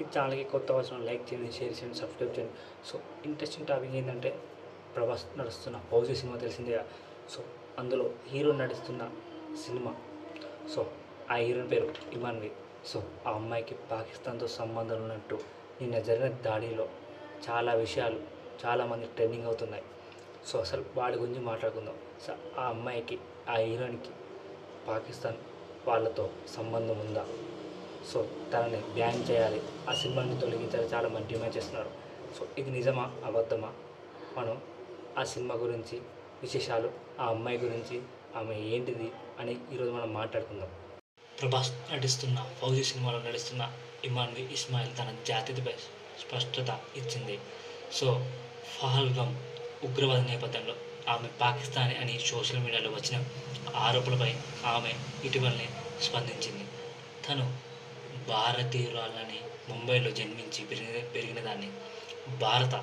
ఈ ఛానల్కి కొత్త వచ్చిన లైక్ చేయండి, షేర్ చేయండి, సబ్స్క్రైబ్ చేయండి. సో ఇంట్రెస్టింగ్ టాపిక్ ఏంటంటే ప్రభాస్ నడుస్తున్న ఫౌజీ సినిమా తెలిసిందే. సో అందులో హీరో నడుస్తున్న సినిమా. సో ఆ హీరోయిన్ పేరు ఇమాన్వి. సో ఆ అమ్మాయికి పాకిస్తాన్తో సంబంధాలు ఉన్నట్టు నిన్న జరిగిన దాడిలో చాలా విషయాలు చాలామంది ట్రెండింగ్ అవుతున్నాయి. సో అసలు వాడి గురించి మాట్లాడుకుందాం. సో ఆ అమ్మాయికి ఆ హీరోయిన్కి పాకిస్తాన్ వాళ్ళతో సంబంధం ఉందా? సో తనని బ్యాన్ చేయాలి, ఆ సినిమాని తొలగించాలి, చాలామంది డిమాండ్ చేస్తున్నారు. సో ఇది నిజమా అబద్ధమా? మనం ఆ సినిమా గురించి విశేషాలు, ఆ అమ్మాయి గురించి, ఆమె ఏంటిది అని ఈరోజు మనం మాట్లాడుకుందాం. ప్రభాస్ నటిస్తున్న ఫౌజీ సినిమాలో నడుస్తున్న ఇమాన్వి ఇస్మాయిల్ తన జాతీయతపై స్పష్టత ఇచ్చింది. సో పహల్గామ్ ఉగ్రవాద నేపథ్యంలో ఆమె పాకిస్తానీ అని సోషల్ మీడియాలో వచ్చిన ఆరోపణలపై ఆమె ఇటీవలనే స్పందించింది. తను భారతీయురాలని, ముంబైలో జన్మించి పెరిగిన దాన్ని, భారత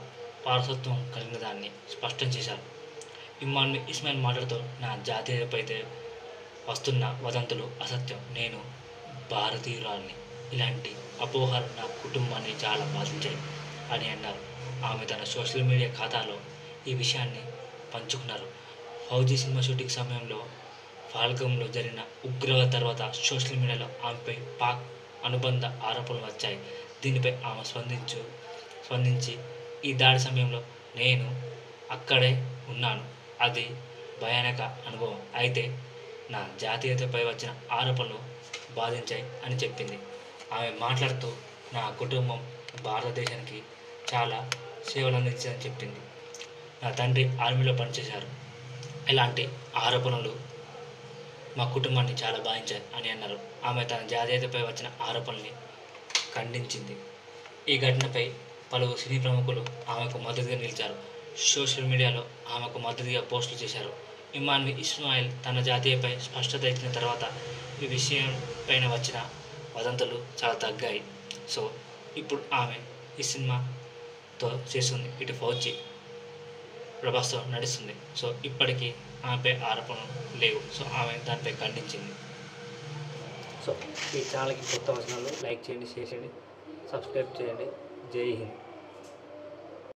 వారసత్వం కలిగిన దాన్ని స్పష్టం చేశారు. ఇమాన్వి ఇస్మాయిల్ మాట్లాడుతూ, నా జాతీయతపై వస్తున్న వదంతులు అసత్యం, నేను భారతీయురాలని, ఇలాంటి అపోహలు నా కుటుంబాన్ని చాలా బాధించాయి అని అన్నారు. ఆమె తన సోషల్ మీడియా ఖాతాలో ఈ విషయాన్ని పంచుకున్నారు. ఫౌజీ సినిమా షూటింగ్ సమయంలో పహల్గామ్లో జరిగిన ఉగ్రవాద తర్వాత సోషల్ మీడియాలో ఆమెపై పాక్ అనుబంధ ఆరోపణలు వచ్చాయి. దీనిపై ఆమె స్పందించి ఈ దాడి సమయంలో నేను అక్కడే ఉన్నాను, అది భయానక అనుభవం, అయితే నా జాతీయతపై వచ్చిన ఆరోపణలు బాధించాయి అని చెప్పింది. ఆమె మాట్లాడుతూ, నా కుటుంబం భారతదేశానికి చాలా సేవలు అందించిందని చెప్పింది. నా తండ్రి ఆర్మీలో పనిచేశారు, ఇలాంటి ఆరోపణలు మా కుటుంబాన్ని చాలా బాధించాయి అని అన్నారు. ఆమె తన జాతీయతపై వచ్చిన ఆరోపణల్ని ఖండించింది. ఈ ఘటనపై పలువురు సినీ ప్రముఖులు ఆమెకు మద్దతుగా నిలిచారు. సోషల్ మీడియాలో ఆమెకు మద్దతుగా పోస్టులు చేశారు. ఇమాన్వి ఇస్మాయిల్ తన జాతీయపై స్పష్టత ఇచ్చిన తర్వాత ఈ విషయం పైన వచ్చిన వదంతులు చాలా తగ్గాయి. సో ఇప్పుడు ఆమె ఈ సినిమాతో చేస్తుంది, ఇటు ఫౌజీ ప్రభాస్తో నడుస్తుంది. సో ఇప్పటికీ ఆమెపై ఆరోపణలు లేవు. సో ఆమె దానిపై ఖండించింది. సో ఈ ఛానల్కి కొత్త వచనాలు లైక్ చేయండి, షేర్ చేయండి, సబ్స్క్రైబ్ చేయండి. జై హింద్.